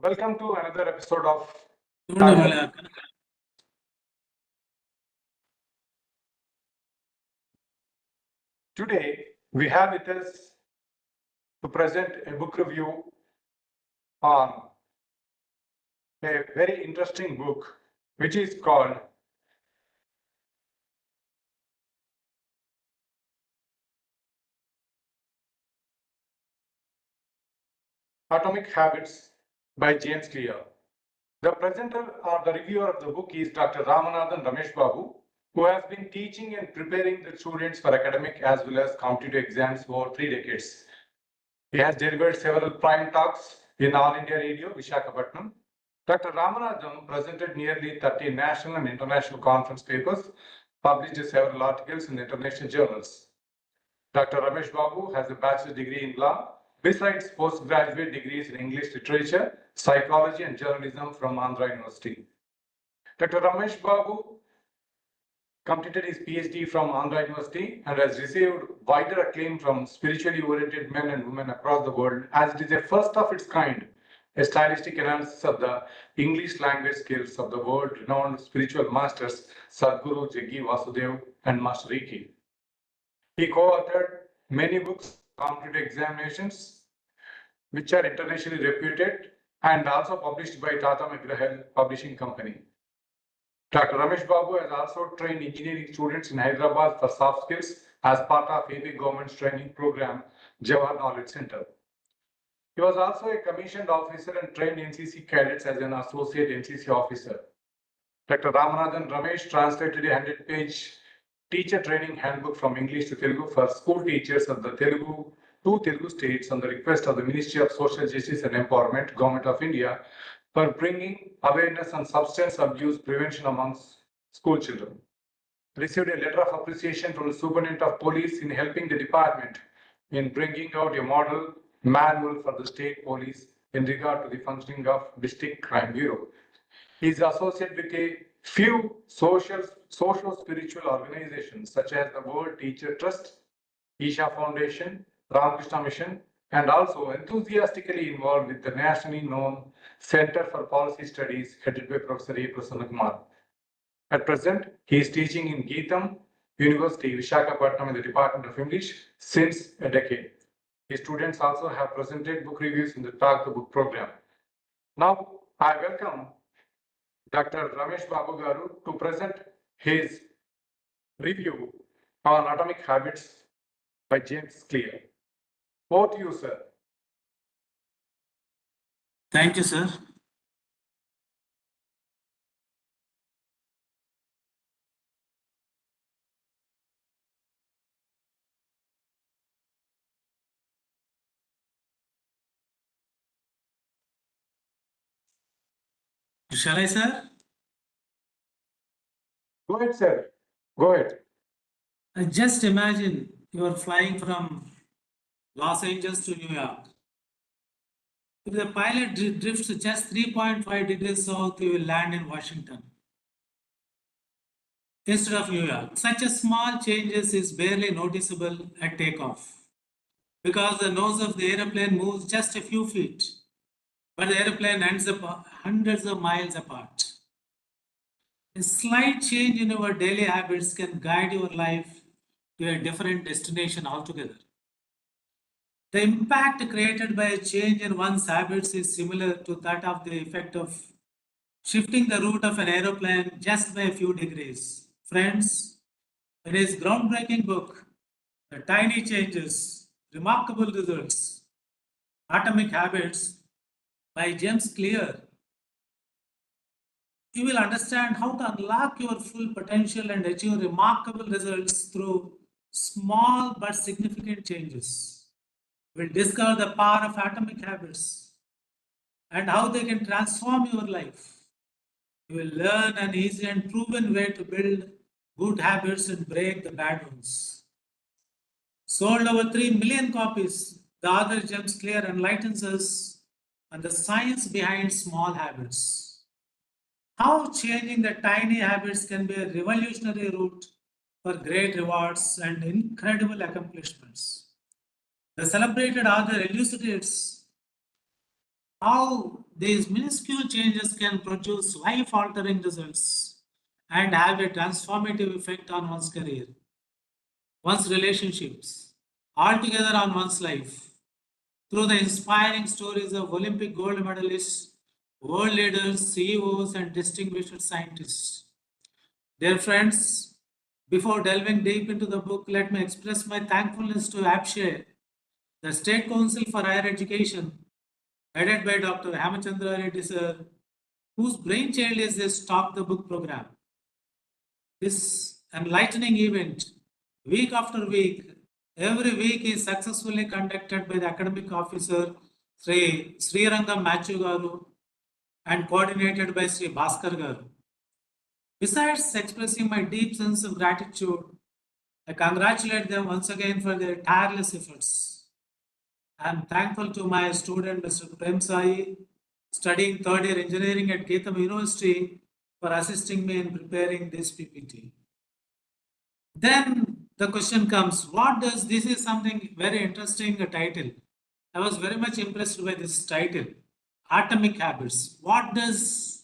Welcome to another episode of Today we have with us to present a book review on a very interesting book which is called Atomic Habits by James Clear. The presenter or the reviewer of the book is Dr. Ramanadham Ramesh Babu, who has been teaching and preparing the students for academic as well as competitive exams for 3 decades. He has delivered several prime talks in All India Radio, Visakhapatnam. Dr. Ramanadham presented nearly 30 national and international conference papers, published several articles in international journals. Dr. Ramesh Babu has a bachelor's degree in law, besides postgraduate degrees in English literature, psychology, and journalism from Andhra University. Dr. Ramesh Babu completed his PhD from Andhra University and has received wider acclaim from spiritually oriented men and women across the world, as it is a first of its kind, a stylistic analysis of the English language skills of the world-renowned spiritual masters Sadhguru Jaggi Vasudev and Master Reiki. He co-authored many books on competitive examinations, which are internationally reputed and also published by Tata McGraw-Hill Publishing Company. Dr. Ramesh Babu has also trained engineering students in Hyderabad for soft skills as part of AP government's training program, Jawahar Knowledge Center. He was also a commissioned officer and trained NCC cadets as an associate NCC officer. Dr. Ramanadham Ramesh translated a 100-page teacher training handbook from English to Telugu for school teachers of the two Telugu states on the request of the Ministry of Social Justice and Empowerment, Government of India, for bringing awareness on substance abuse prevention amongst school children. Received a letter of appreciation from the Superintendent of Police in helping the department in bringing out a model manual for the state police in regard to the functioning of District Crime Bureau. He is associated with a few social-spiritual organizations such as the World Teacher Trust, Isha Foundation, Ramakrishna Mission, and also enthusiastically involved with the nationally known Center for Policy Studies headed by Professor A. Prasanna Kumar. At present, he is teaching in Geetham University, Visakhapatnam in the Department of English since a decade. His students also have presented book reviews in the Talk the Book program. Now, I welcome Dr. Ramesh Babu Garu to present his review on Atomic Habits by James Clear. Over to you, sir. Thank you, sir. Shall I, sir? Go ahead, sir. Go ahead. Just imagine you are flying from Los Angeles to New York. If the pilot drifts just 3.5 degrees south, you will land in Washington instead of New York. Such a small changes is barely noticeable at takeoff because the nose of the airplane moves just a few feet, but the airplane ends up hundreds of miles apart. A slight change in your daily habits can guide your life to a different destination altogether. The impact created by a change in one's habits is similar to that of the effect of shifting the route of an aeroplane just by a few degrees. Friends, in his groundbreaking book, The Tiny Changes, Remarkable Results, Atomic Habits by James Clear, you will understand how to unlock your full potential and achieve remarkable results through small but significant changes. We'll discover the power of atomic habits and how they can transform your life. You will learn an easy and proven way to build good habits and break the bad ones. Sold over 3 million copies, the author James Clear enlightens us on the science behind small habits. How changing the tiny habits can be a revolutionary route for great rewards and incredible accomplishments. The celebrated author elucidates how these minuscule changes can produce life-altering results and have a transformative effect on one's career, one's relationships, altogether on one's life. Through the inspiring stories of Olympic gold medalists, world leaders, CEOs, and distinguished scientists. Dear friends, before delving deep into the book, let me express my thankfulness to APSCHE, the State Council for Higher Education, headed by Dr. Ramachandra Reddy sir, whose brainchild is this Talk the Book program. This enlightening event, week after week, every week is successfully conducted by the academic officer Sri Srirangam Machu Garu and coordinated by Sri Bhaskar Garu. Besides expressing my deep sense of gratitude, I congratulate them once again for their tireless efforts. I am thankful to my student Mr. Prem Sai, studying third year engineering at Geetham University, for assisting me in preparing this PPT. Then the question comes, what does, this is something very interesting title. I was very much impressed by this title, Atomic Habits. What does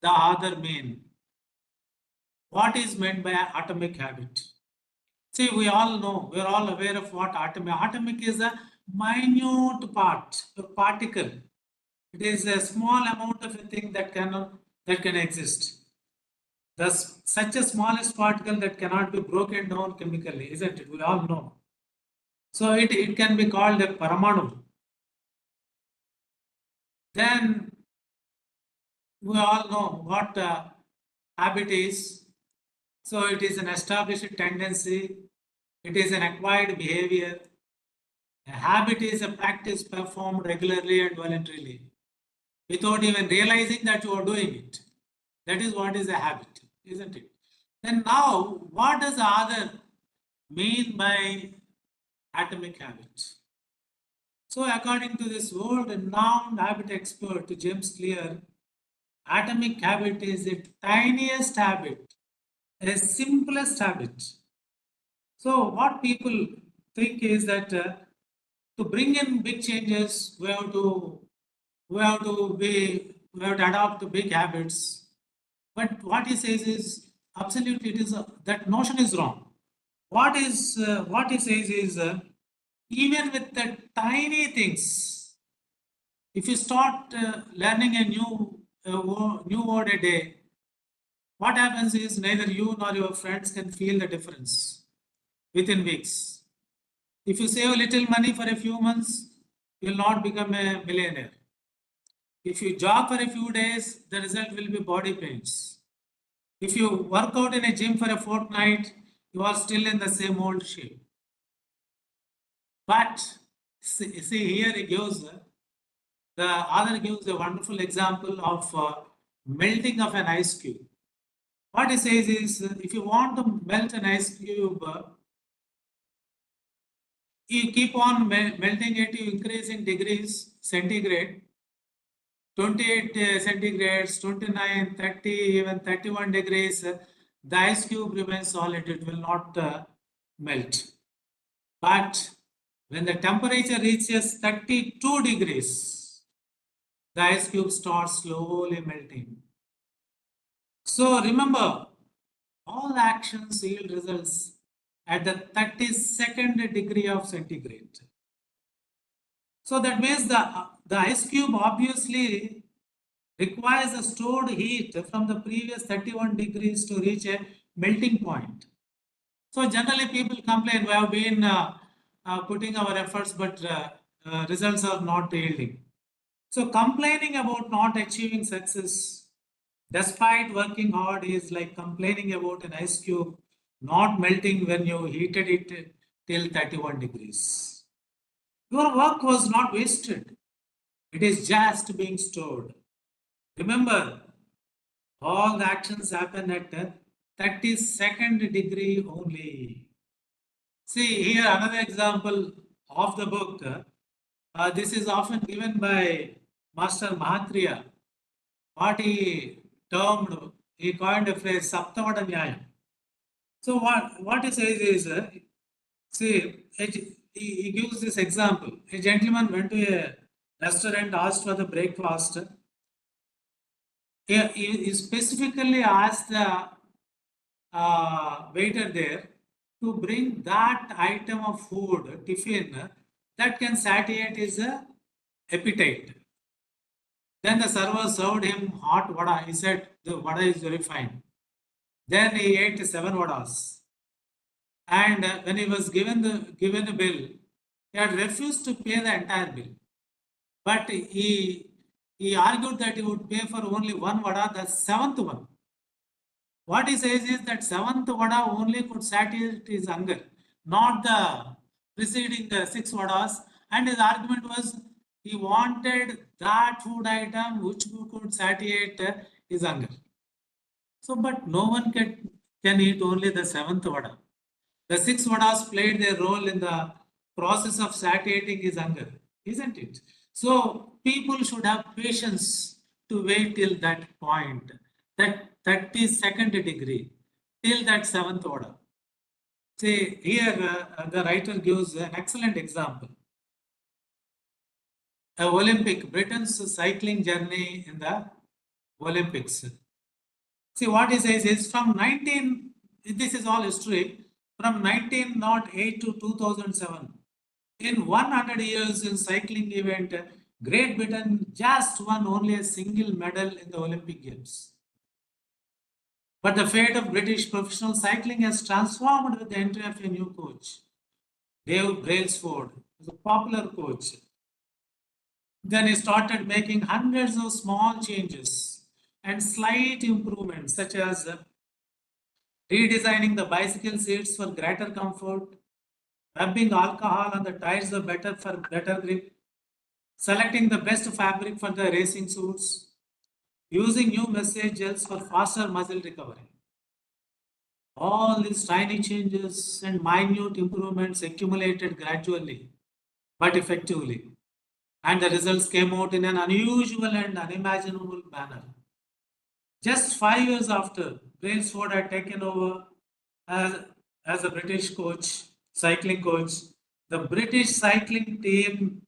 the author mean? What is meant by atomic habit? See, we all know, we are all aware of what atomic is a minute part, a particle. It is a small amount of a thing that can exist. Thus, such a smallest particle that cannot be broken down chemically, isn't it? We all know. So it can be called a paramanu. Then we all know what habit is. So it is an established tendency. It is an acquired behavior. A habit is a practice performed regularly and voluntarily without even realizing that you are doing it. That is what is a habit, isn't it? Then now, what does the author mean by atomic habit? So according to this world-renowned habit expert James Clear, atomic habit is the tiniest habit, a simplest habit. So what people think is that to bring in big changes, we have to adopt big habits. But what he says is absolutely that notion is wrong. What he says is even with the tiny things, if you start learning a new word a day, what happens is neither you nor your friends can feel the difference within weeks. If you save a little money for a few months, you will not become a millionaire. If you jog for a few days, the result will be body pains. If you work out in a gym for a fortnight, you are still in the same old shape. But see here he gives, the author gives a wonderful example of melting of an ice cube. What he says is, if you want to melt an ice cube, you keep on melting it, you increase in degrees centigrade, 28 centigrades, 29, 30, even 31 degrees, the ice cube remains solid, it will not melt. But when the temperature reaches 32 degrees, the ice cube starts slowly melting. So remember, all actions yield results at the 32nd degree of centigrade. So that means the ice cube obviously requires a stored heat from the previous 31 degrees to reach a melting point. So generally people complain, we have been putting our efforts, but results are not yielding. So complaining about not achieving success despite working hard is like complaining about an ice cube not melting when you heated it till 31 degrees. Your work was not wasted. It is just being stored. Remember, all the actions happen at the 32nd degree only. See here another example of the book. This is often given by Master Mahatriya. What he termed, he coined a phrase, Saptavada Nyayam. So what he says is, see, he gives this example. A gentleman went to restaurant asked for the breakfast. He specifically asked the waiter there to bring that item of food, tiffin, that can satiate his appetite. Then the server served him hot vada. He said the vada is very fine. Then he ate 7 vadas. And when he was given a bill, he had refused to pay the entire bill. But he argued that he would pay for only one vada, the seventh one. What he says is that seventh vada only could satiate his hunger, not the preceding 6 vadas. And his argument was he wanted that food item which could satiate his hunger. So, but no one can eat only the seventh vada. The 6 vadas played their role in the process of satiating his hunger, isn't it? So people should have patience to wait till that point, that 32nd degree, till that seventh order. See, here the writer gives an excellent example. Britain's cycling journey in the Olympics. See, what he says is this is all history, from 1908 to 2007. In 100 years in cycling event, Great Britain just won only a single medal in the Olympic Games. But the fate of British professional cycling has transformed with the entry of a new coach. Dave Brailsford was a popular coach. Then he started making hundreds of small changes and slight improvements, such as redesigning the bicycle seats for greater comfort, rubbing alcohol on the tires for better grip, selecting the best fabric for the racing suits, using new massage gels for faster muscle recovery. All these tiny changes and minute improvements accumulated gradually but effectively, and the results came out in an unusual and unimaginable manner. Just 5 years after Brailsford had taken over as a British coach, cycling coach, the British cycling team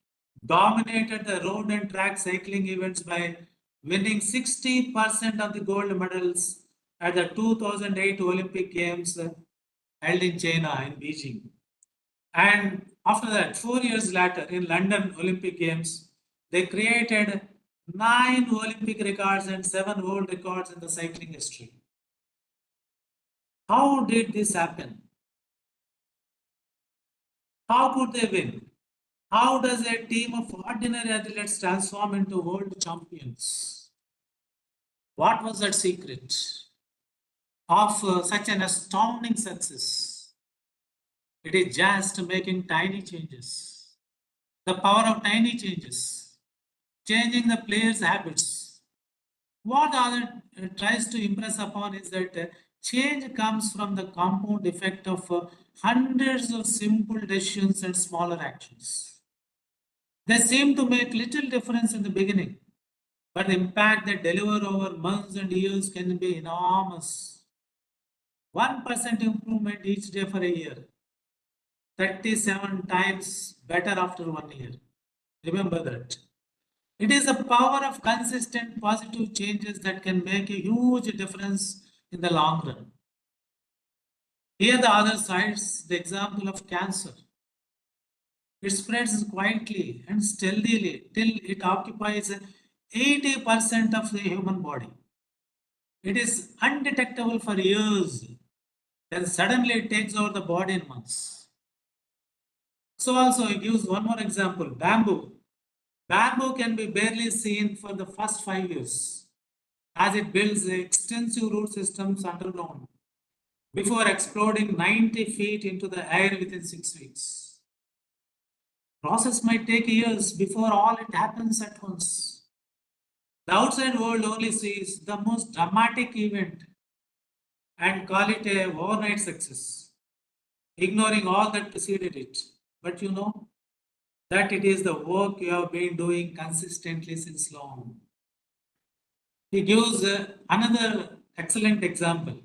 dominated the road and track cycling events by winning 60% of the gold medals at the 2008 Olympic Games held in China, in Beijing. And after that, 4 years later, in London Olympic Games, they created 9 Olympic records and 7 world records in the cycling history. How did this happen? How could they win? How does a team of ordinary athletes transform into world champions? What was that secret of such an astounding success? It is just making tiny changes. The power of tiny changes, changing the players' habits. What the other tries to impress upon is that change comes from the compound effect of hundreds of simple decisions and smaller actions. They seem to make little difference in the beginning, but the impact they deliver over months and years can be enormous. 1% improvement each day for a year, 37 times better after 1 year. Remember that. It is the power of consistent positive changes that can make a huge difference in the long run. Here the other side's the example of cancer. It spreads quietly and stealthily till it occupies 80% of the human body. It is undetectable for years, then suddenly it takes over the body in months. So also he gives one more example, bamboo. Bamboo can be barely seen for the first 5 years as it builds extensive root systems underground before exploding 90 feet into the air within 6 weeks. Process might take years before all it happens at once. The outside world only sees the most dramatic event and call it a overnight success, ignoring all that preceded it. But you know that it is the work you have been doing consistently since long. He gives another excellent example,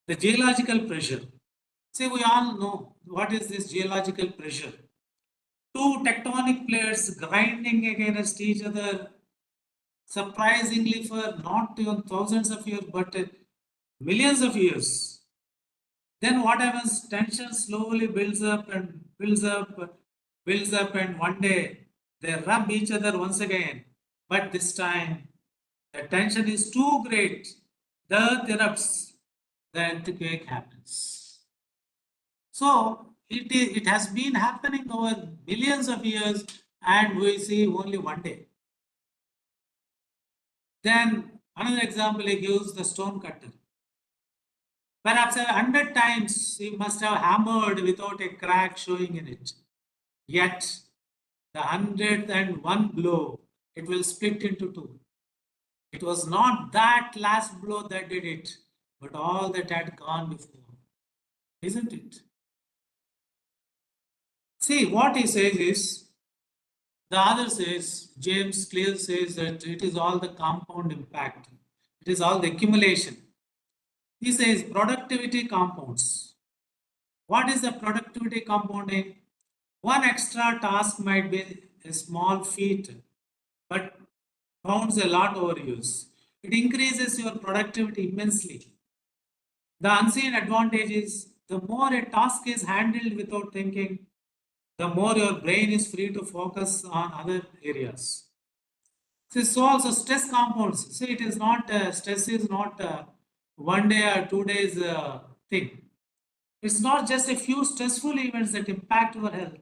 the geological pressure. See, we all know what is this geological pressure. two tectonic plates grinding against each other, surprisingly for not even thousands of years, but millions of years. Then what happens? Tension slowly builds up and builds up, builds up, and one day they rub each other once again. But this time the tension is too great. The earth erupts, the earthquake happens. So it has been happening over billions of years, and we see only one day. Then another example he gives, the stone cutter. Perhaps 100 times he must have hammered without a crack showing in it. Yet the 101st blow, it will split into two. It was not that last blow that did it, but all that had gone before. Isn't it? See, what he says is, the other says, James Clear says that it is all the compound impact. It is all the accumulation. He says productivity compounds. What is the productivity compounding? One extra task might be a small feat, but counts a lot over years. It increases your productivity immensely. The unseen advantage is the more a task is handled without thinking, the more your brain is free to focus on other areas. So also stress compounds. See, it is not stress is not 1 day or 2 days thing. It's not just a few stressful events that impact your health,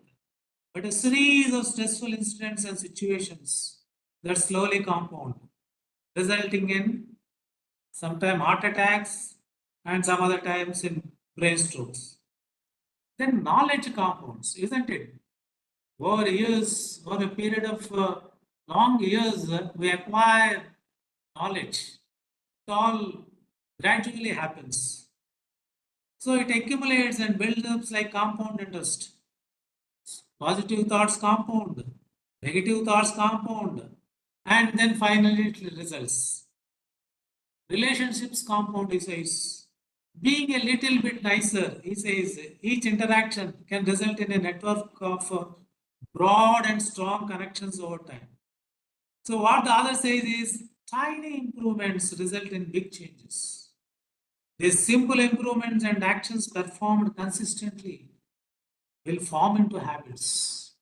but a series of stressful incidents and situations that slowly compound, resulting in sometimes heart attacks and some other times in brain strokes. Then knowledge compounds, isn't it? Over years, over a period of long years, we acquire knowledge. It all gradually happens. So it accumulates and builds up like compound interest. Positive thoughts compound, negative thoughts compound, and then finally it results. Relationships compound, he says. Being a little bit nicer, he says, each interaction can result in a network of broad and strong connections over time. So what the other says is tiny improvements result in big changes. These simple improvements and actions performed consistently will form into habits.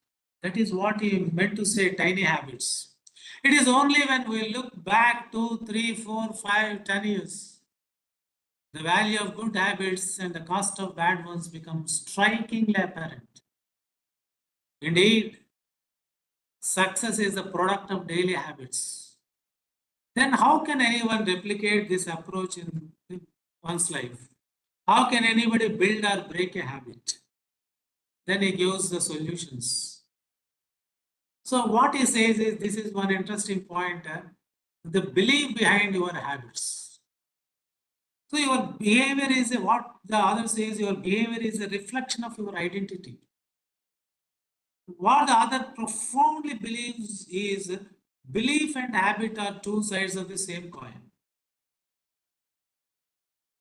That is what he meant to say, tiny habits. It is only when we look back 2, 3, 4, 5, 10 years, the value of good habits and the cost of bad ones become strikingly apparent. Indeed, success is a product of daily habits. Then how can anyone replicate this approach in one's life? How can anybody build or break a habit? Then he gives the solutions. So what he says is, this is one interesting point, the belief behind your habits. So your behavior is what the other says, your behavior is a reflection of your identity. What the other profoundly believes is belief and habit are two sides of the same coin.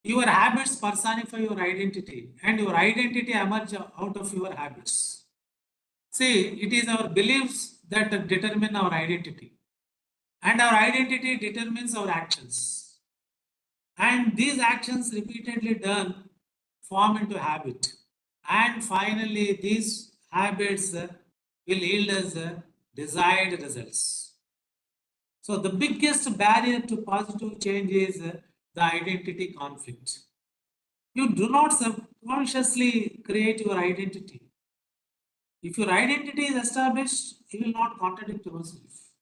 Your habits personify your identity, and your identity emerges out of your habits. See, it is our beliefs that determine our identity, and our identity determines our actions. And these actions repeatedly done form into habit. And finally, these habits will yield us desired results. So the biggest barrier to positive change is the identity conflict. You do not subconsciously create your identity. If your identity is established, you will not contradict yourself.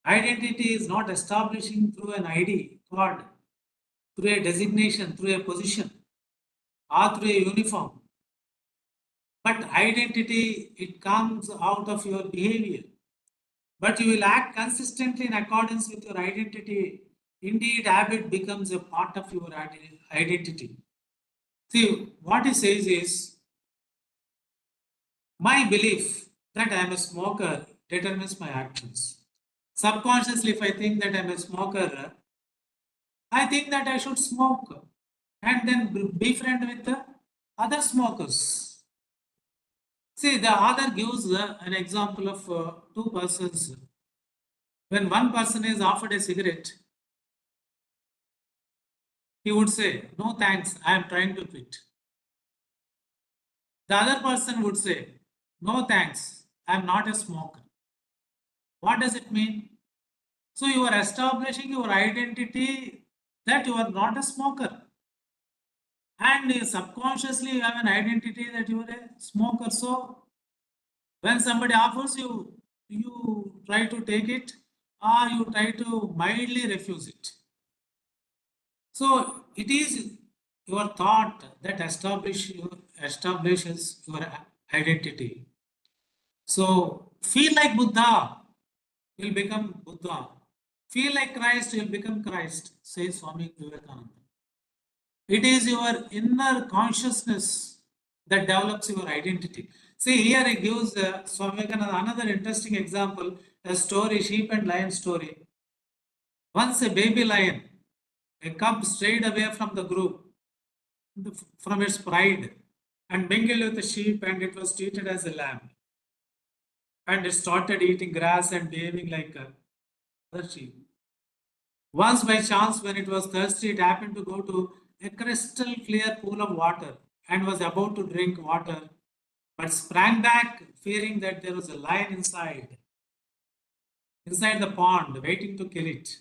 Identity is not establishing through an ID card, through a designation, through a position, or through a uniform. But identity, it comes out of your behavior. But you will act consistently in accordance with your identity. Indeed, habit becomes a part of your identity. See, what he says is, my belief that I am a smoker determines my actions. Subconsciously, if I think that I am a smoker, I think that I should smoke and then be friend with the other smokers. See, the author gives an example of two persons. When one person is offered a cigarette, he would say, "No thanks, I am trying to quit." The other person would say, "No thanks, I am not a smoker." What does it mean? So you are establishing your identity that you are not a smoker. And subconsciously you have an identity that you are a smoker. So when somebody offers you, you try to take it or you try to mildly refuse it. So it is your thought that establishes your identity. So feel like Buddha, you'll become Buddha. Feel like Christ, you'll become Christ, says Swami Vivekananda. It is your inner consciousness that develops your identity. See, here he gives Swami Vivekananda another interesting example, a story, sheep and lion story. Once a baby lion, a cub strayed away from the group, from its pride, and mingled with the sheep, and it was treated as a lamb. And it started eating grass and behaving like other sheep. Once by chance, when it was thirsty, it happened to go to a crystal clear pool of water and was about to drink water, but sprang back, fearing that there was a lion inside the pond, waiting to kill it.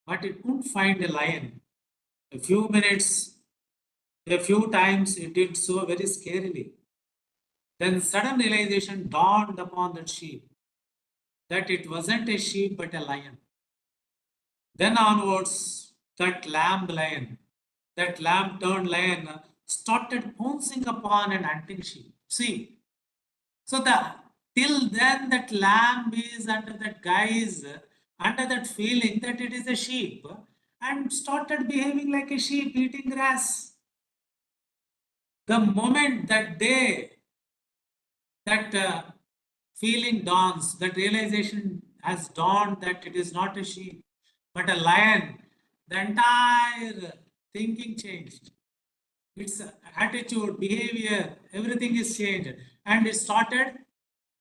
But it couldn't find a lion. A few minutes, a few times it did so very scarily. Then sudden realization dawned upon that sheep that it wasn't a sheep but a lion. Then onwards, that lamb turned lion, started pouncing upon and hunting sheep. See, so till then that lamb is under that guise, under that feeling that it is a sheep, and started behaving like a sheep eating grass. The moment that feeling dawns, that realization has dawned that it is not a sheep but a lion, the entire thinking changed. Its attitude, behavior, everything is changed, and it started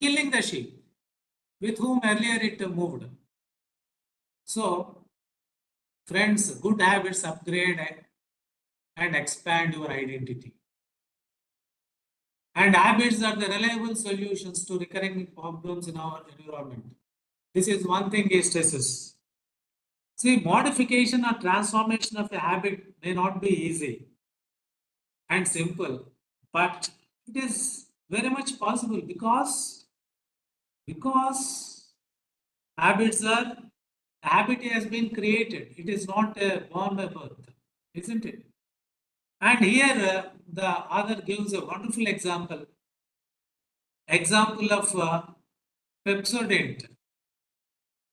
killing the sheep with whom earlier it moved. So, friends, good habits upgrade and expand your identity. And habits are the reliable solutions to recurring problems in our environment. This is one thing he stresses. See, modification or transformation of a habit may not be easy and simple, but it is very much possible because habit has been created. It is not born by birth, isn't it? And here the author gives a wonderful example of Pepsodent.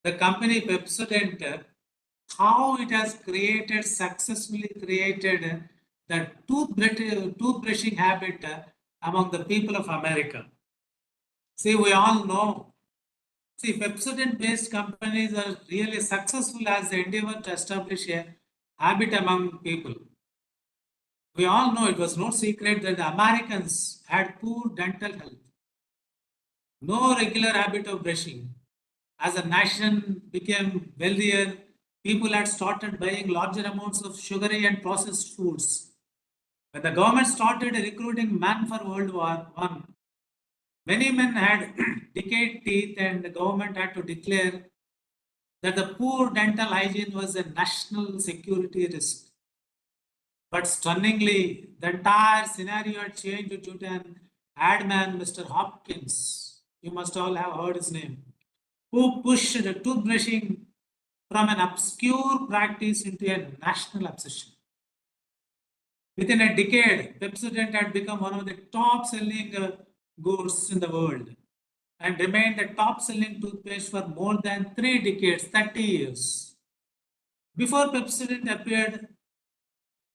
The company Pepsodent, how it has successfully created the toothbrushing habit among the people of America. See, we all know. See, Pepsodent-based companies are really successful as they endeavor to establish a habit among people. We all know it was no secret that the Americans had poor dental health, no regular habit of brushing. As a nation became wealthier, people had started buying larger amounts of sugary and processed foods. When the government started recruiting men for World War I, many men had decayed teeth, and the government had to declare that the poor dental hygiene was a national security risk. But stunningly, the entire scenario had changed due to an ad man, Mr. Hopkins. You must all have heard his name, who pushed toothbrushing from an obscure practice into a national obsession. Within a decade, Pepsodent had become one of the top selling goods in the world and remained the top selling toothpaste for more than 3 decades, 30 years. Before Pepsodent appeared,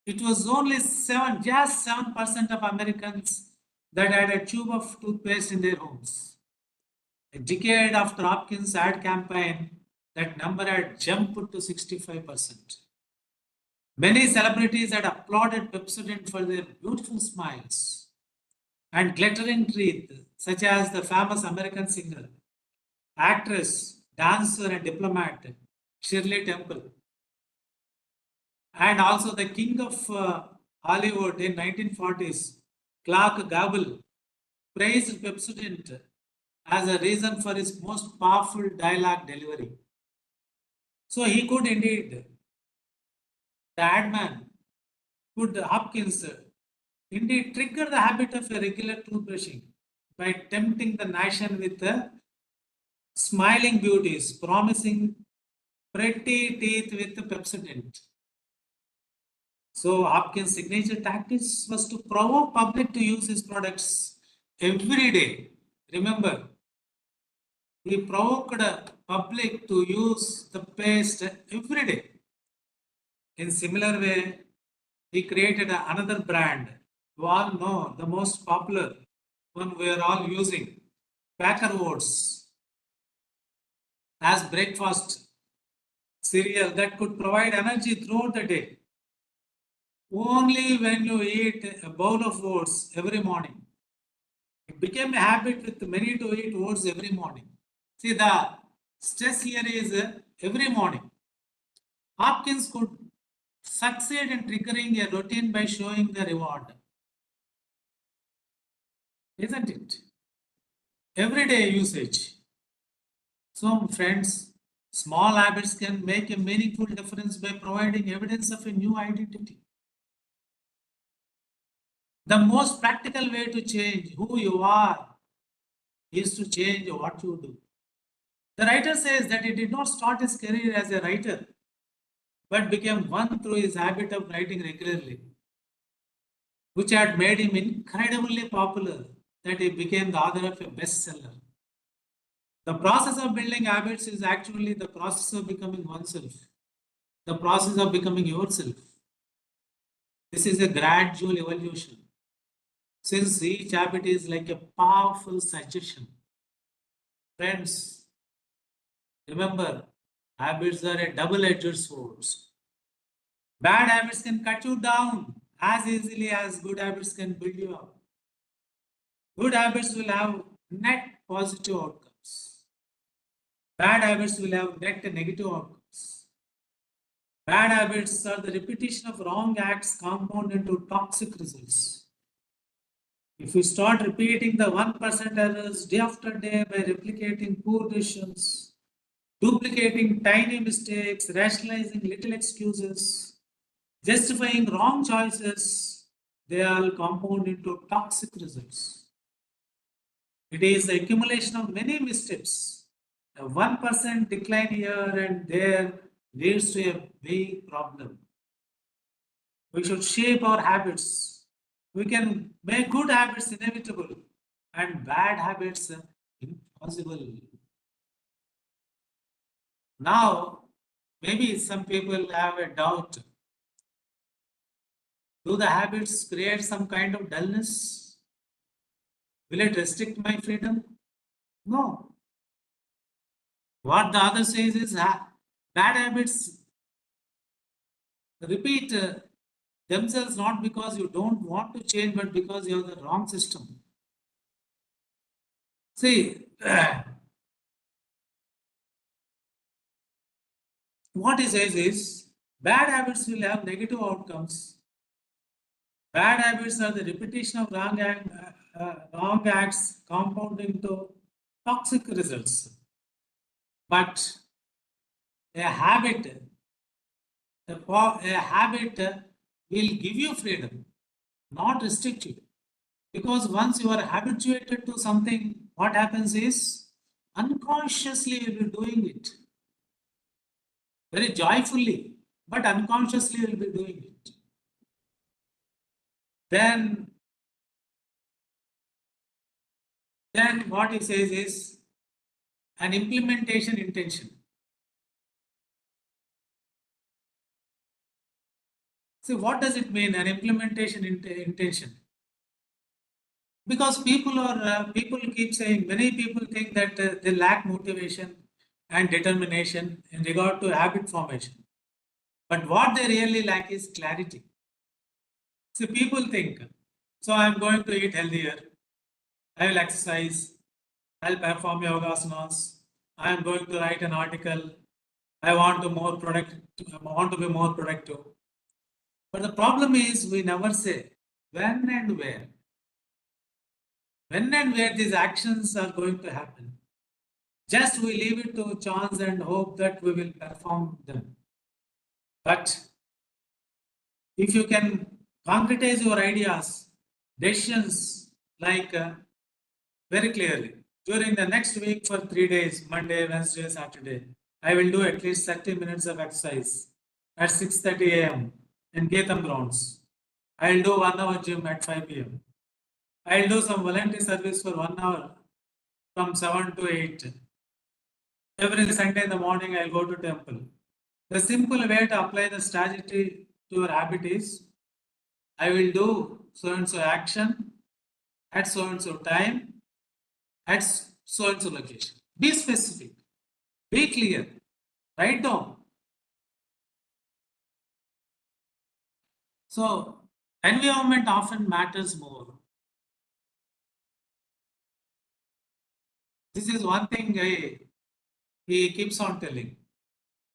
it was only just 7% of Americans that had a tube of toothpaste in their homes. A decade after Hopkins' ad campaign, that number had jumped to 65%. Many celebrities had applauded Pepsodent for their beautiful smiles. and glittering teeth, such as the famous American singer, actress, dancer, and diplomat Shirley Temple, and also the king of Hollywood in 1940s, Clark Gable, praised Pepsodent as a reason for his most powerful dialogue delivery. So he could indeed, the ad man, could Hopkins indeed trigger the habit of a regular toothbrushing by tempting the nation with the smiling beauties, promising pretty teeth with the Pepsodent. So Hopkins' signature tactics was to provoke public to use his products every day. Remember, he provoked the public to use the paste every day. In similar way, he created another brand. You all know the most popular one we are all using, Quaker Oats, as breakfast cereal that could provide energy throughout the day. Only when you eat a bowl of oats every morning. It became a habit with many to eat oats every morning. See, the stress here is every morning. Hopkins could succeed in triggering a routine by showing the reward. Isn't it? Everyday usage. So, friends, small habits can make a meaningful difference by providing evidence of a new identity. The most practical way to change who you are is to change what you do. The writer says that he did not start his career as a writer, but became one through his habit of writing regularly, which had made him incredibly popular that he became the author of a bestseller. The process of building habits is actually the process of becoming oneself, the process of becoming yourself. This is a gradual evolution, since each habit is like a powerful suggestion. Friends, remember, habits are a double-edged sword. Bad habits can cut you down as easily as good habits can build you up. Good habits will have net positive outcomes. Bad habits will have net negative outcomes. Bad habits are the repetition of wrong acts compound into toxic results. If we start repeating the 1% errors day after day by replicating poor decisions, duplicating tiny mistakes, rationalizing little excuses, justifying wrong choices, they all compound into toxic results. It is the accumulation of many missteps. A 1% decline here and there leads to a big problem. We should shape our habits. We can make good habits inevitable and bad habits impossible. Now, maybe some people have a doubt. Do the habits create some kind of dullness? Will it restrict my freedom? No. What the other says is bad habits repeat themselves not because you don't want to change, but because you have the wrong system. See, what he says is bad habits will have negative outcomes. Bad habits are the repetition of wrong acts compounding to toxic results. But a habit will give you freedom, not restrict you. Because once you are habituated to something, what happens is unconsciously you will be doing it very joyfully, but unconsciously you will be doing it. Then what he says is an implementation intention. So what does it mean, an implementation intention? Because people keep saying, many people think that they lack motivation and determination in regard to habit formation. But what they really lack is clarity. So people think, so I'm going to eat healthier, I will exercise, I'll perform yoga asanas, I am going to write an article, I want to be more productive. But the problem is we never say when and where. When and where these actions are going to happen. Just we leave it to chance and hope that we will perform them. But if you can concretize your ideas, decisions like very clearly, during the next week for 3 days, Monday, Wednesday, Saturday, I will do at least 30 minutes of exercise at 6:30 a.m. in Geetham grounds. I'll do 1 hour gym at 5 p.m. I'll do some volunteer service for 1 hour from 7 to 8. Every Sunday in the morning, I'll go to temple. The simple way to apply the strategy to your habit is, I will do so and so action at so and so time at so and so location. Be specific. Be clear. Write down. So, environment often matters more. This is one thing he keeps on telling.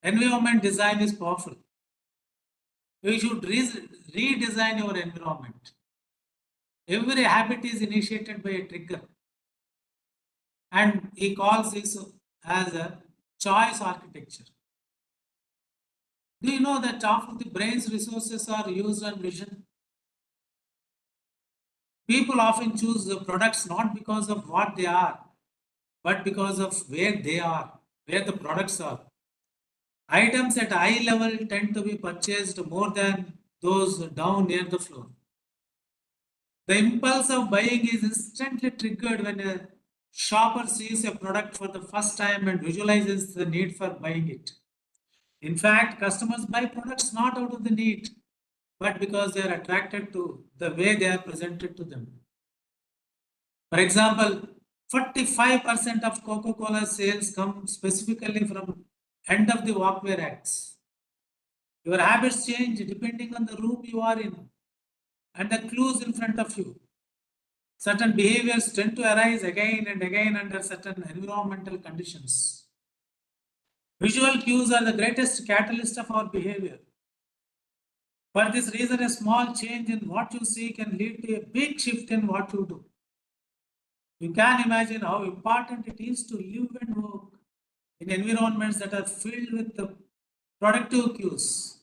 Environment design is powerful. You should redesign your environment. Every habit is initiated by a trigger. And he calls this as a choice architecture. Do you know that half of the brain's resources are used on vision? People often choose the products not because of what they are, but because of where they are, where the products are. Items at eye level tend to be purchased more than those down near the floor. The impulse of buying is instantly triggered when a shopper sees a product for the first time and visualizes the need for buying it. In fact, customers buy products not out of the need, but because they are attracted to the way they are presented to them. For example, 45% of Coca-Cola sales come specifically from end of the walkway racks. Your habits change depending on the room you are in and the clues in front of you. Certain behaviors tend to arise again and again under certain environmental conditions. Visual cues are the greatest catalyst of our behavior. For this reason, a small change in what you see can lead to a big shift in what you do. You can imagine how important it is to live and work in environments that are filled with the productive cues.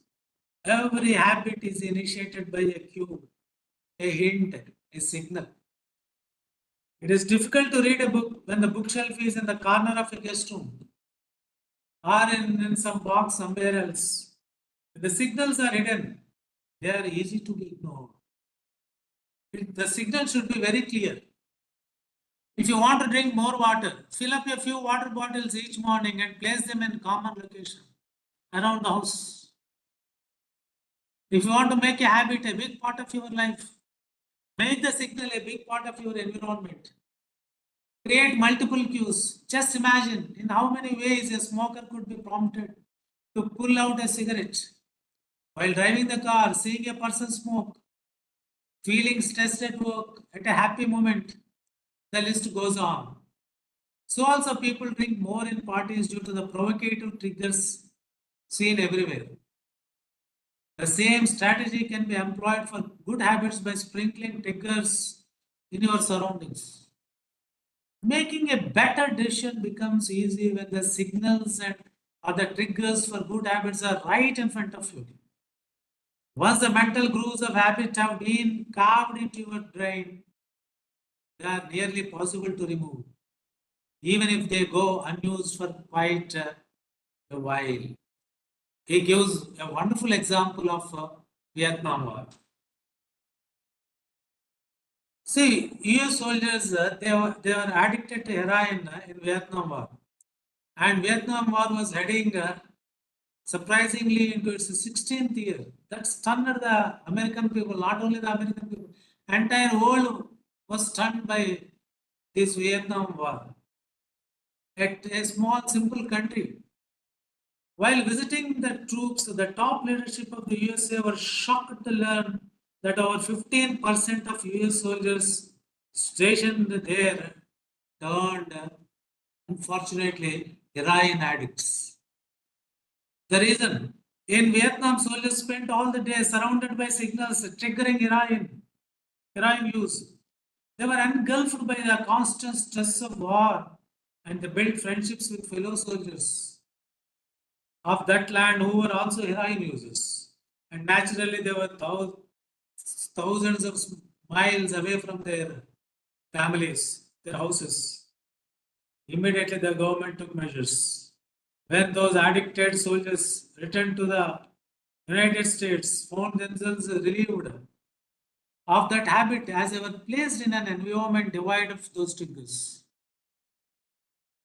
Every habit is initiated by a cue, a hint, a signal. It is difficult to read a book when the bookshelf is in the corner of a guest room or in some box somewhere else. If the signals are hidden, they are easy to be ignored. The signal should be very clear. If you want to drink more water, fill up a few water bottles each morning and place them in common location around the house. If you want to make a habit a big part of your life, make the signal a big part of your environment. Create multiple cues. Just imagine in how many ways a smoker could be prompted to pull out a cigarette while driving the car, seeing a person smoke, feeling stressed at work, at a happy moment. The list goes on. So also people drink more in parties due to the provocative triggers seen everywhere. The same strategy can be employed for good habits by sprinkling triggers in your surroundings. Making a better decision becomes easy when the signals and or the triggers for good habits are right in front of you. Once the mental grooves of habit have been carved into your brain, they are nearly possible to remove, even if they go unused for quite a while. He gives a wonderful example of Vietnam War. See, US soldiers, they were addicted to heroin in Vietnam War. And Vietnam War was heading surprisingly into its 16th year. That stunned the American people, not only the American people, entire world was stunned by this Vietnam War. At a small, simple country. While visiting the troops, the top leadership of the USA were shocked to learn that over 15% of US soldiers stationed there turned, unfortunately, heroin addicts. The reason, in Vietnam, soldiers spent all the day surrounded by signals triggering heroin use. They were engulfed by the constant stress of war and they built friendships with fellow soldiers of that land who were also heroin users. And naturally, they were thousands of miles away from their families, their houses. Immediately, the government took measures. When those addicted soldiers returned to the United States, found themselves relieved of that habit as they were placed in an environment devoid of those triggers.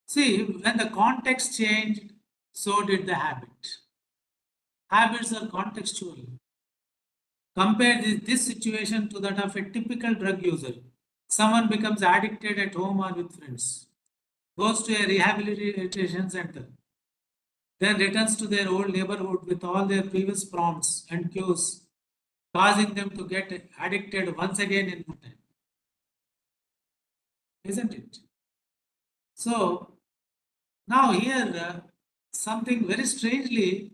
See, when the context changed, so did the habit. Habits are contextual. Compare this situation to that of a typical drug user. Someone becomes addicted at home or with friends, goes to a rehabilitation center, then returns to their old neighborhood with all their previous prompts and cues, causing them to get addicted once again in no time. Isn't it? So, now here, something very strangely,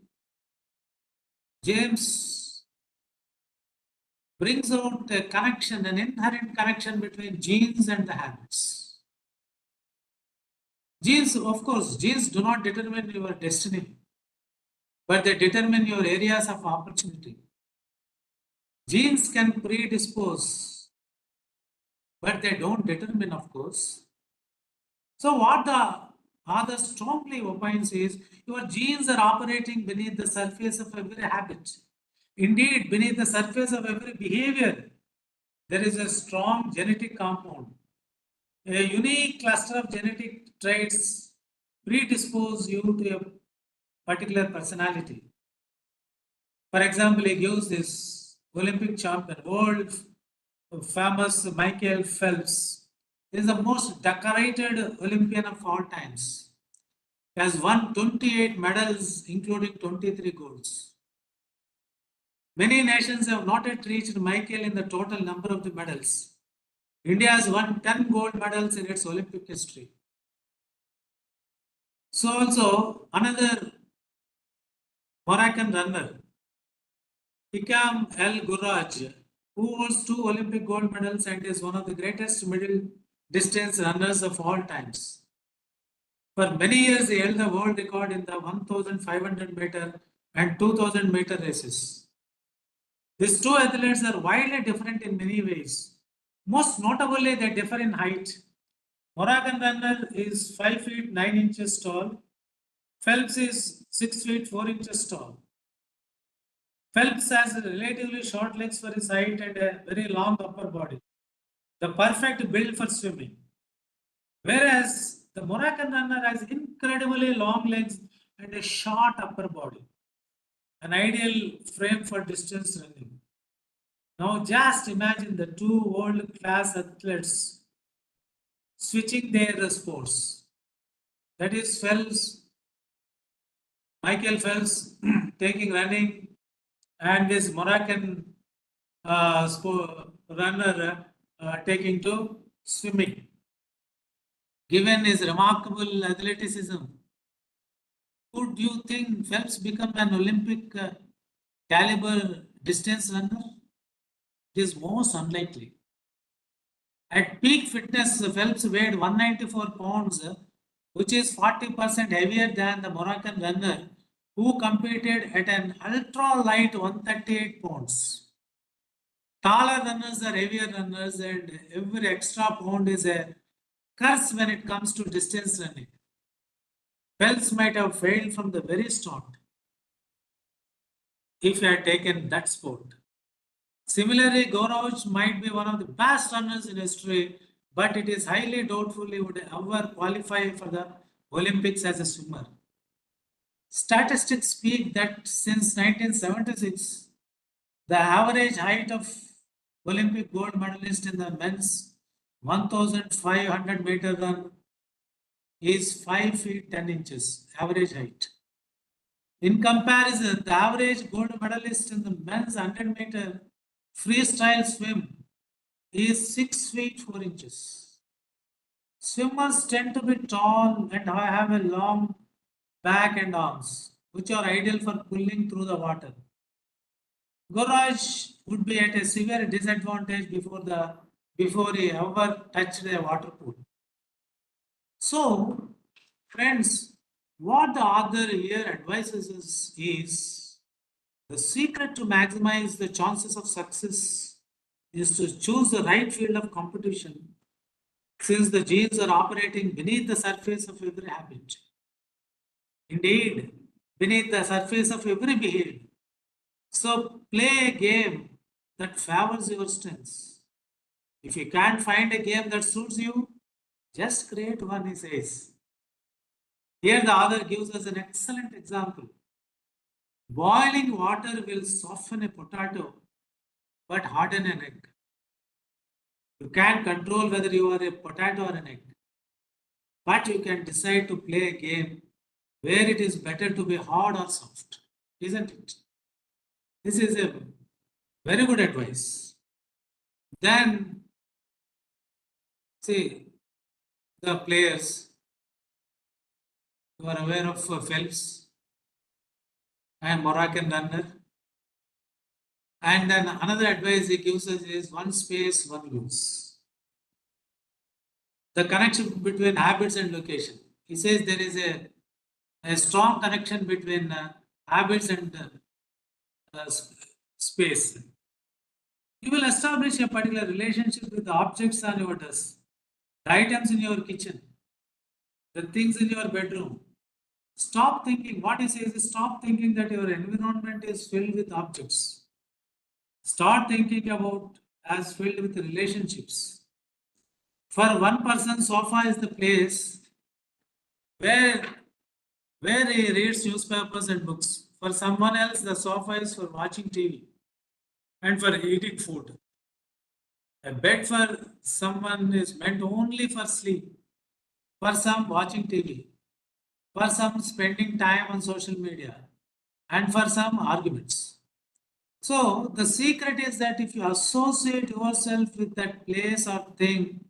James brings out a connection, an inherent connection between genes and the habits. Genes, of course, genes do not determine your destiny, but they determine your areas of opportunity. Genes can predispose, but they don't determine, of course. So, what the author strongly opines is your genes are operating beneath the surface of every habit. Indeed, beneath the surface of every behavior, there is a strong genetic compound. A unique cluster of genetic traits predispose you to a particular personality. For example, he gives this Olympic champion, world famous Michael Phelps. He is the most decorated Olympian of all times. He has won 28 medals, including 23 golds. Many nations have not yet reached Michael in the total number of the medals. India has won 10 gold medals in its Olympic history. So also another Moroccan runner, Ikam El Guraj, who holds 2 Olympic gold medals and is one of the greatest middle distance runners of all times. For many years, he held the world record in the 1,500 meter and 2,000 meter races. These two athletes are widely different in many ways. Most notably, they differ in height. Moroccan runner is 5 feet 9 inches tall. Phelps is 6 feet 4 inches tall. Phelps has relatively short legs for his height and a very long upper body, the perfect build for swimming. Whereas the Moroccan runner has incredibly long legs and a short upper body, an ideal frame for distance running. Now just imagine the two world-class athletes switching their sports. That is Michael Phelps taking running and this Moroccan runner taking to swimming. Given his remarkable athleticism, could you think Phelps become an Olympic caliber distance runner? It is most unlikely. At peak fitness, Phelps weighed 194 pounds, which is 40% heavier than the Moroccan runner who competed at an ultra light 138 pounds. Taller runners are heavier runners, and every extra pound is a curse when it comes to distance running. Phelps might have failed from the very start if he had taken that sport. Similarly, Gaurav might be one of the best runners in history, but it is highly doubtful he would ever qualify for the Olympics as a swimmer. Statistics speak that since 1976, the average height of Olympic gold medalist in the men's 1,500 meter run is 5 feet 10 inches, average height. In comparison, the average gold medalist in the men's 100 meter freestyle swim is 6 feet 4 inches. Swimmers tend to be tall and have a long back and arms, which are ideal for pulling through the water. Goraj would be at a severe disadvantage before he ever touched a water pool. So, friends, what the author here advises us is the secret to maximize the chances of success is to choose the right field of competition since the genes are operating beneath the surface of every habit. Indeed, beneath the surface of every behavior. So play a game that favors your strengths. If you can't find a game that suits you, just create one, he says. Here the author gives us an excellent example. Boiling water will soften a potato but harden an egg. You can't control whether you are a potato or an egg. But you can decide to play a game where it is better to be hard or soft, isn't it? This is a very good advice. Then, see, the players who are aware of Phelps and Moroccan runner. And then another advice he gives us is one space, one lose. The connection between habits and location. He says there is a strong connection between habits and space. You will establish a particular relationship with the objects on your desk, the items in your kitchen, the things in your bedroom. Stop thinking, what he says is stop thinking that your environment is filled with objects. Start thinking about as filled with relationships. For one person, sofa is the place where he reads newspapers and books. For someone else, the sofa is for watching TV and for eating food. A bed for someone is meant only for sleep, for some watching TV, for some spending time on social media, and for some arguments. So the secret is that if you associate yourself with that place or thing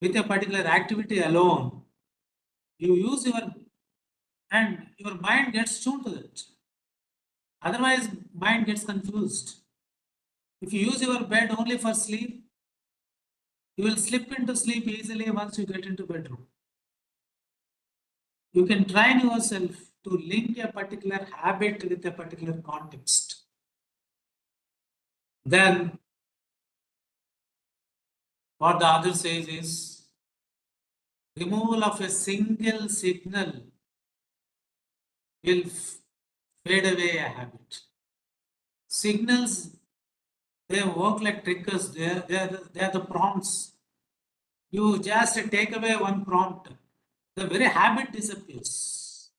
with a particular activity alone, you use your mind gets tuned to it. Otherwise, mind gets confused. If you use your bed only for sleep, you will slip into sleep easily once you get into bedroom. You can train yourself to link a particular habit with a particular context. Then what the author says is removal of a single signal will fade away a habit. Signals, they work like triggers. They are the prompts. You just take away one prompt, the very habit disappears.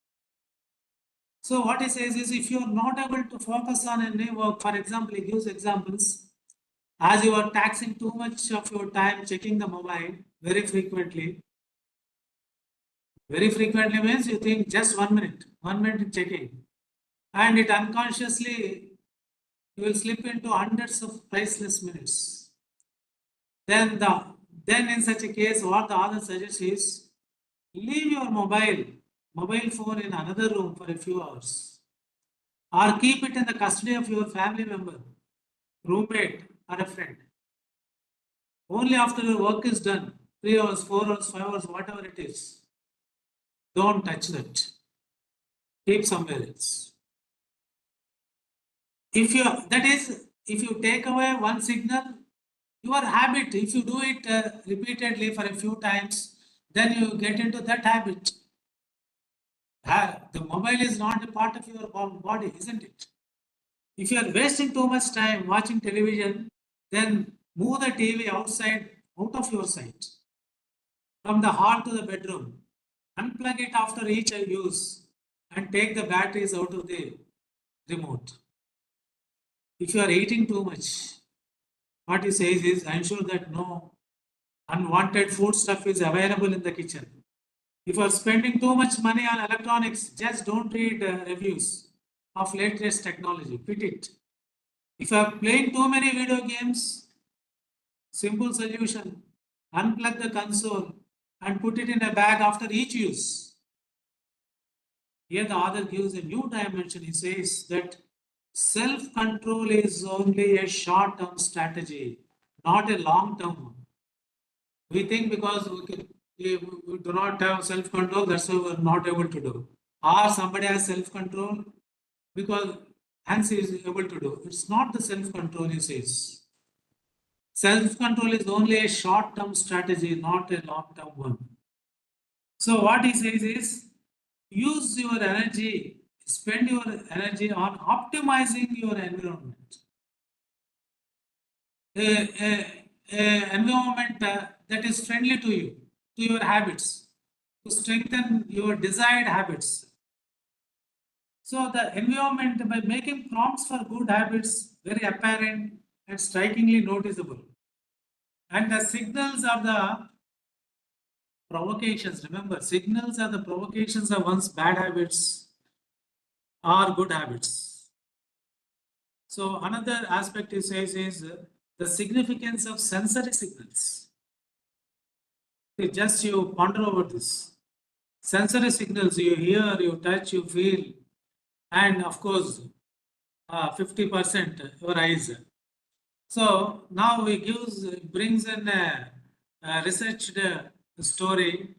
So what he says is if you are not able to focus on any work, for example, he gives examples, as you are taxing too much of your time checking the mobile very frequently means you think just 1 minute checking, and it unconsciously you will slip into hundreds of priceless minutes. Then in such a case, what the author suggests is leave your mobile phone in another room for a few hours, or keep it in the custody of your family member, roommate, or a friend. Only after your work is done, 3 hours, 4 hours, 5 hours, whatever it is, don't touch that. Keep somewhere else. If you take away one signal, your habit, if you do it repeatedly for a few times, then you get into that habit. The mobile is not a part of your body, isn't it? If you are wasting too much time watching television, then move the TV out of your sight. From the hall to the bedroom, unplug it after each use and take the batteries out of the remote. If you are eating too much, what he says is ensure that no unwanted food stuff is available in the kitchen. If you are spending too much money on electronics, just don't read reviews of latest technology. Quit it. If you are playing too many video games, Simple solution. Unplug the console and put it in a bag after each use. Here the author gives a new dimension. He says that self-control is only a short-term strategy, not a long-term one. We think because we do not have self-control, that's why we're not able to do. Or somebody has self-control because hence he is able to do. It's not the self-control, he says. Self-control is only a short-term strategy, not a long-term one. So what he says is, use your energy, spend your energy on optimizing your environment. A environment that is friendly to you, to your habits, to strengthen your desired habits. So the environment, by making prompts for good habits very apparent and strikingly noticeable. And the signals are the provocations. Remember, signals are the provocations of one's bad habits or good habits. So another aspect he says is the significance of sensory signals. Just you ponder over this. Sensory signals, you hear, you touch, you feel, and of course, 50% your eyes. So now he brings in a researched story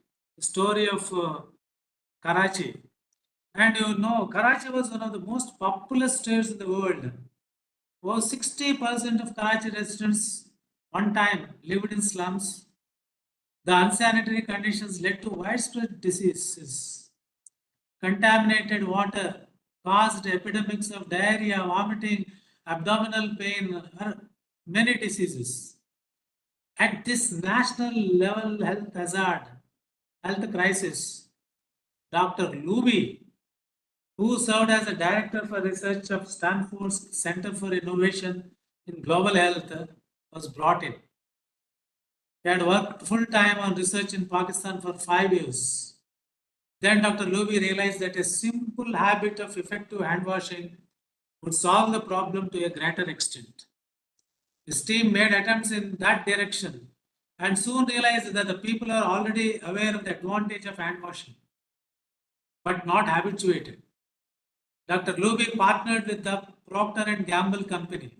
of Karachi. And you know, Karachi was one of the most populous states in the world. Over 60% of Karachi residents one time lived in slums. The unsanitary conditions led to widespread diseases. Contaminated water caused epidemics of diarrhea, vomiting, abdominal pain, many diseases. At this national level health crisis, Dr. Luby, who served as a director for research of Stanford's Center for Innovation in Global Health, was brought in. He had worked full time on research in Pakistan for 5 years. Then Dr. Luby realized that a simple habit of effective hand washing would solve the problem to a greater extent. His team made attempts in that direction and soon realized that the people are already aware of the advantage of hand washing, but not habituated. Dr. Luby partnered with the Procter and Gamble company,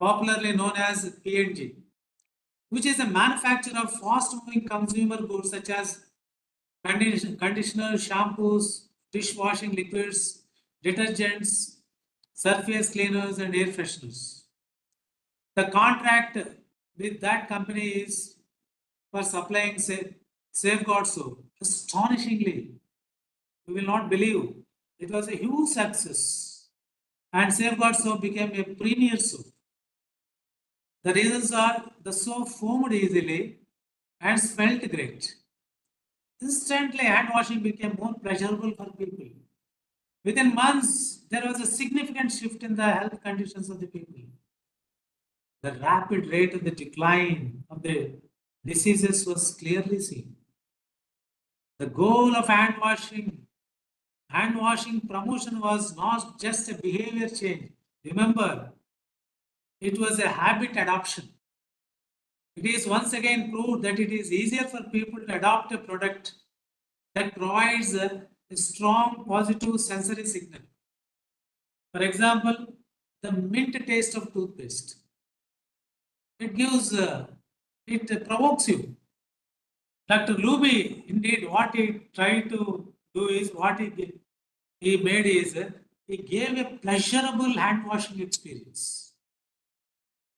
popularly known as P&G, which is a manufacturer of fast-moving consumer goods such as conditioners, shampoos, dishwashing liquids, detergents, surface cleaners, and air fresheners. The contract with that company is for supplying Safeguard soap. Astonishingly, you will not believe, it was a huge success, and Safeguard soap became a premier soap. The reasons are the soap foamed easily and smelled great. Instantly, hand washing became more pleasurable for people. Within months, there was a significant shift in the health conditions of the people. The rapid rate of the decline of the diseases was clearly seen. The goal of hand washing promotion was not just a behavior change. Remember, it was a habit adoption. It is once again proved that it is easier for people to adopt a product that provides a strong positive sensory signal. For example, the mint taste of toothpaste. It provokes you. Dr. Luby, indeed, what he tried to do is he made is he gave a pleasurable hand washing experience.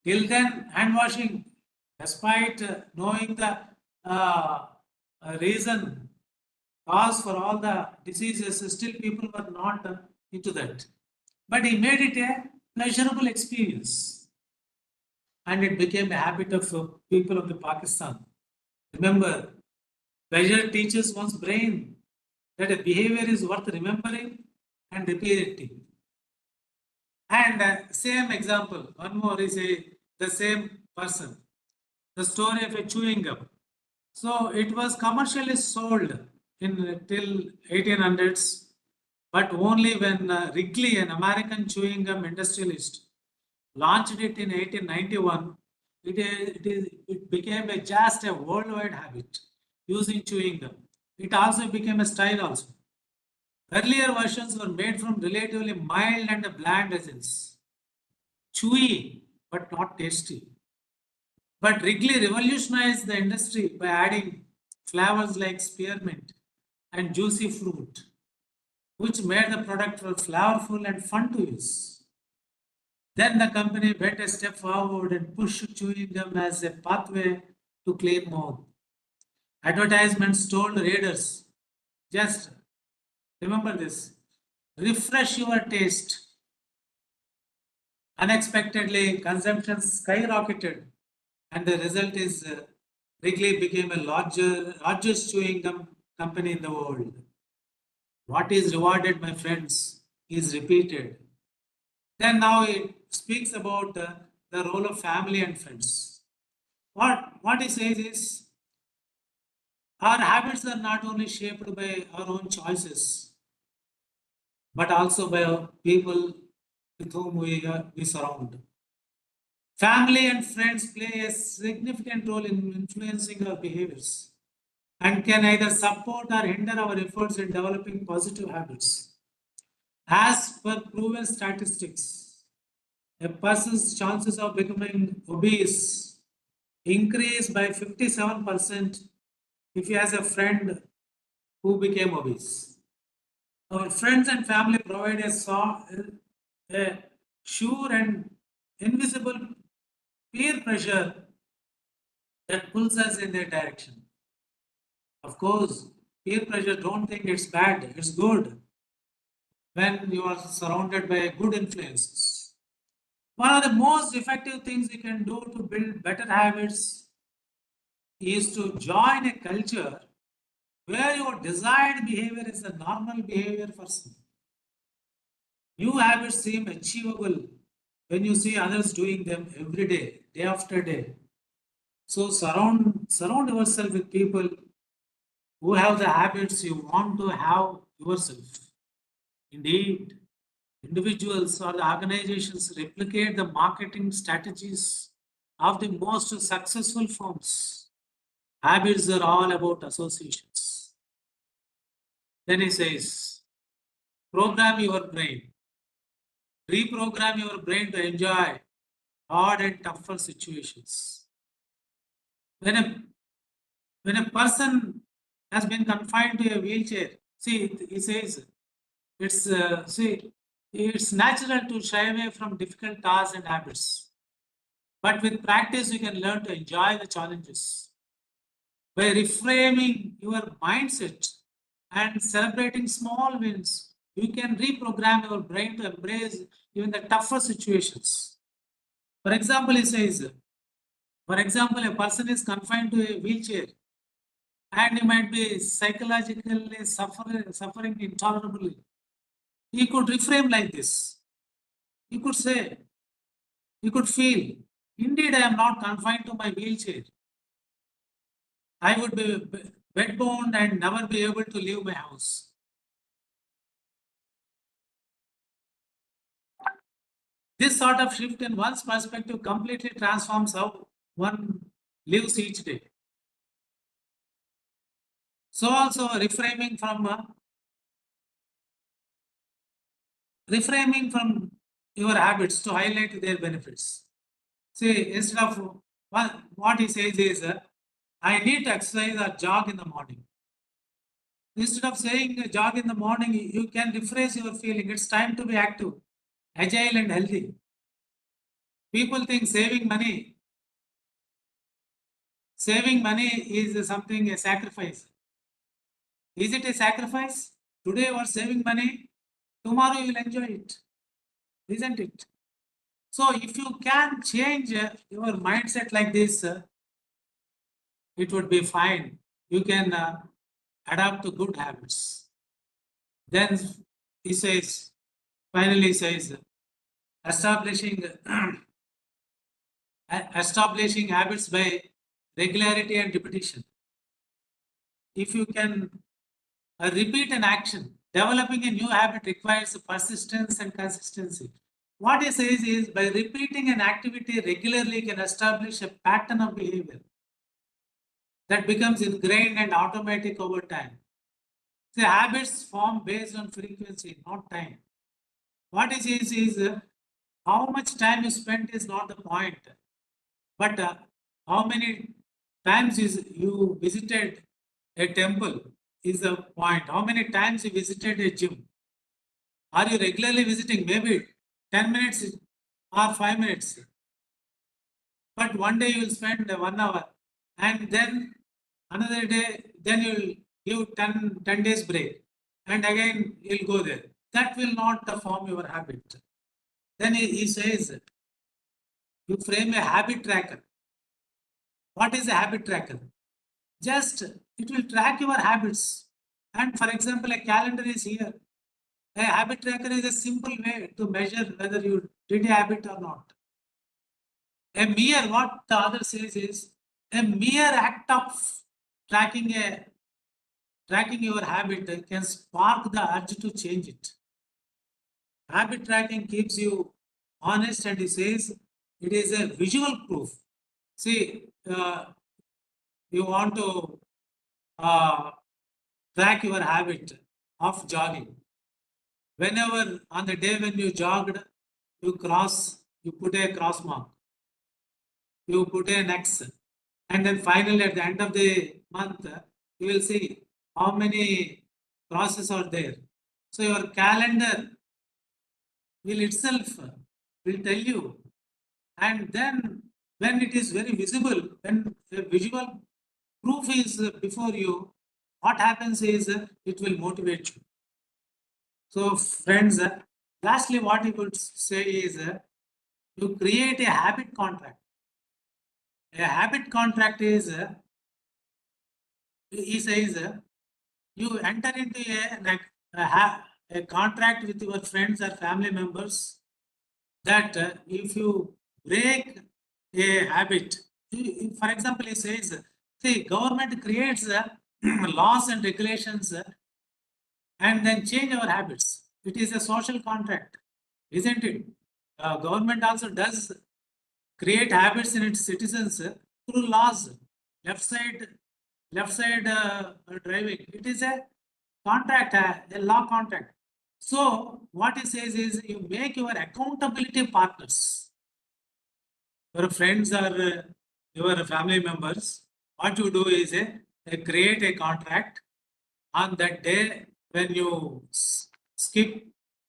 Till then, hand washing, despite knowing the reason, cause for all the diseases, still people were not into that. But he made it a pleasurable experience. And it became a habit of people of the Pakistan. Remember, pleasure teaches one's brain that a behavior is worth remembering and repeating. And same example, one more is the same person. The story of a chewing gum. So it was commercially sold in till 1800s, but only when Wrigley, an American chewing gum industrialist, launched it in 1891, it became just a worldwide habit using chewing gum. It also became a style also. Earlier versions were made from relatively mild and bland resins, chewy but not tasty. But Wrigley revolutionized the industry by adding flavors like spearmint and juicy fruit, which made the product flavorful and fun to use. Then the company went a step forward and pushed chewing gum as a pathway to clean mouth. Advertisements told readers, just remember this, refresh your taste. Unexpectedly, consumption skyrocketed, and the result is Wrigley became a largest chewing gum company in the world. What is rewarded, my friends, is repeated. Then now it speaks about the role of family and friends. What he says is, our habits are not only shaped by our own choices, but also by people with whom we surround. Family and friends play a significant role in influencing our behaviors and can either support or hinder our efforts in developing positive habits. As per proven statistics, a person's chances of becoming obese increase by 57% if he has a friend who became obese. Our friends and family provide a sure and invisible peer pressure that pulls us in their direction. Of course, peer pressure, don't think it's bad, it's good when you are surrounded by good influences. One of the most effective things you can do to build better habits is to join a culture where your desired behavior is the normal behavior for some. New habits seem achievable when you see others doing them every day, day after day. So surround yourself with people who have the habits you want to have yourself. Indeed, individuals or the organizations replicate the marketing strategies of the most successful firms. Habits are all about associations. Then he says, program your brain. Reprogram your brain to enjoy hard and tougher situations. When a person has been confined to a wheelchair, see, he says, it's natural to shy away from difficult tasks and habits. But with practice, you can learn to enjoy the challenges. By reframing your mindset and celebrating small wins, you can reprogram your brain to embrace even the tougher situations. For example, he says, a person is confined to a wheelchair and he might be psychologically suffering intolerably. He could reframe like this. He could say, he could feel, indeed, I am not confined to my wheelchair. I would be bedbound and never be able to leave my house. This sort of shift in one's perspective completely transforms how one lives each day. So also reframing from your habits to highlight their benefits. See, instead of what he says is, I need to exercise or jog in the morning. Instead of saying jog in the morning, you can rephrase your feeling. It's time to be active, agile and healthy. People think saving money is something, a sacrifice. Is it a sacrifice? Today you are saving money, tomorrow you will enjoy it, isn't it? So if you can change your mindset like this, it would be fine. You can adapt to good habits. Then he says, finally says, establishing habits by regularity and repetition. If you can repeat an action, developing a new habit requires persistence and consistency. what he says is by repeating an activity regularly can establish a pattern of behavior that becomes ingrained and automatic over time. The habits form based on frequency, not time. What he says is how much time you spend is not the point, but how many times is you visited a temple is the point. How many times you visited a gym? Are you regularly visiting? Maybe 10 minutes or 5 minutes. But one day you will spend 1 hour, and then another day, then you will give 10 days break, and again you'll go there. That will not form your habit. Then he says, you frame a habit tracker. What is a habit tracker? Just it will track your habits. And for example, a calendar is here. A habit tracker is a simple way to measure whether you did a habit or not. A mere, what the other says is, a mere act of tracking your habit can spark the urge to change it. Habit tracking keeps you honest, and he says it is a visual proof. See, you want to track your habit of jogging. Whenever on the day when you jogged, you put a cross mark, you put an X, and then finally at the end of the month, you will see how many crosses are there. So your calendar will itself will tell you. And then when it is very visible, when the visual proof is before you, what happens is it will motivate you. So friends, lastly what he would say is you create a habit contract. A habit contract is, he says, you enter into a contract with your friends or family members that if you break a habit, for example, he says, see, government creates laws and regulations and then change our habits. It is a social contract, isn't it? Government also does create habits in its citizens through laws. Left side driving. It is a contract, a law contract. So what he says is you make your accountability partners, your friends or your family members. What you do is create a contract. On that day when you skip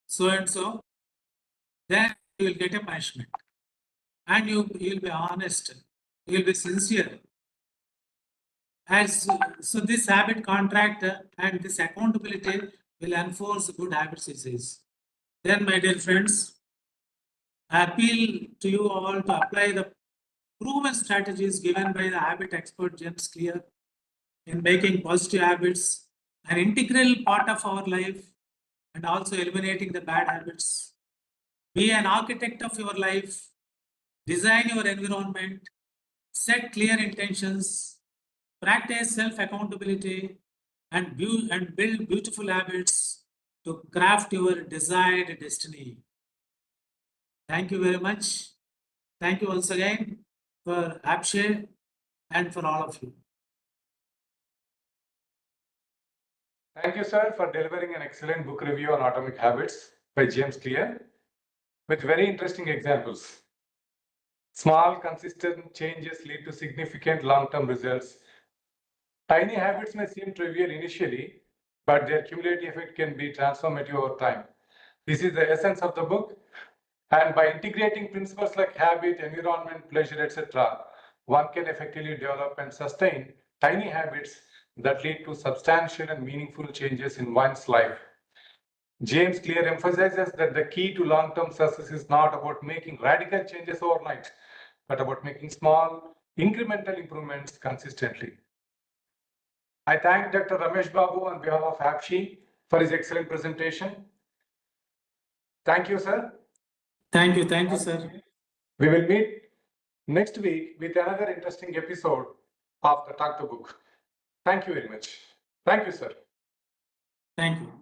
so and so, then you will get a punishment. And you will be honest, you will be sincere. So this habit contract and this accountability will enforce good habits, it says. Then, my dear friends, I appeal to you all to apply the proven strategies given by the habit expert James Clear in making positive habits an integral part of our life and also eliminating the bad habits. Be an architect of your life, design your environment, set clear intentions, practice self-accountability, and build beautiful habits to craft your desired destiny. Thank you very much. Thank you once again for APSCHE and for all of you. Thank you, sir, for delivering an excellent book review on Atomic Habits by James Clear with very interesting examples. Small, consistent changes lead to significant long-term results. Tiny habits may seem trivial initially, but their cumulative effect can be transformative over time. This is the essence of the book. And by integrating principles like habit, environment, pleasure, etc., one can effectively develop and sustain tiny habits that lead to substantial and meaningful changes in one's life. James Clear emphasizes that the key to long-term success is not about making radical changes overnight, but about making small, incremental improvements consistently. I thank Dr. Ramesh Babu on behalf of APSCHE for his excellent presentation. Thank you, sir. Thank you, sir. We will meet next week with another interesting episode of the Talk the Book. Thank you very much. Thank you, sir. Thank you.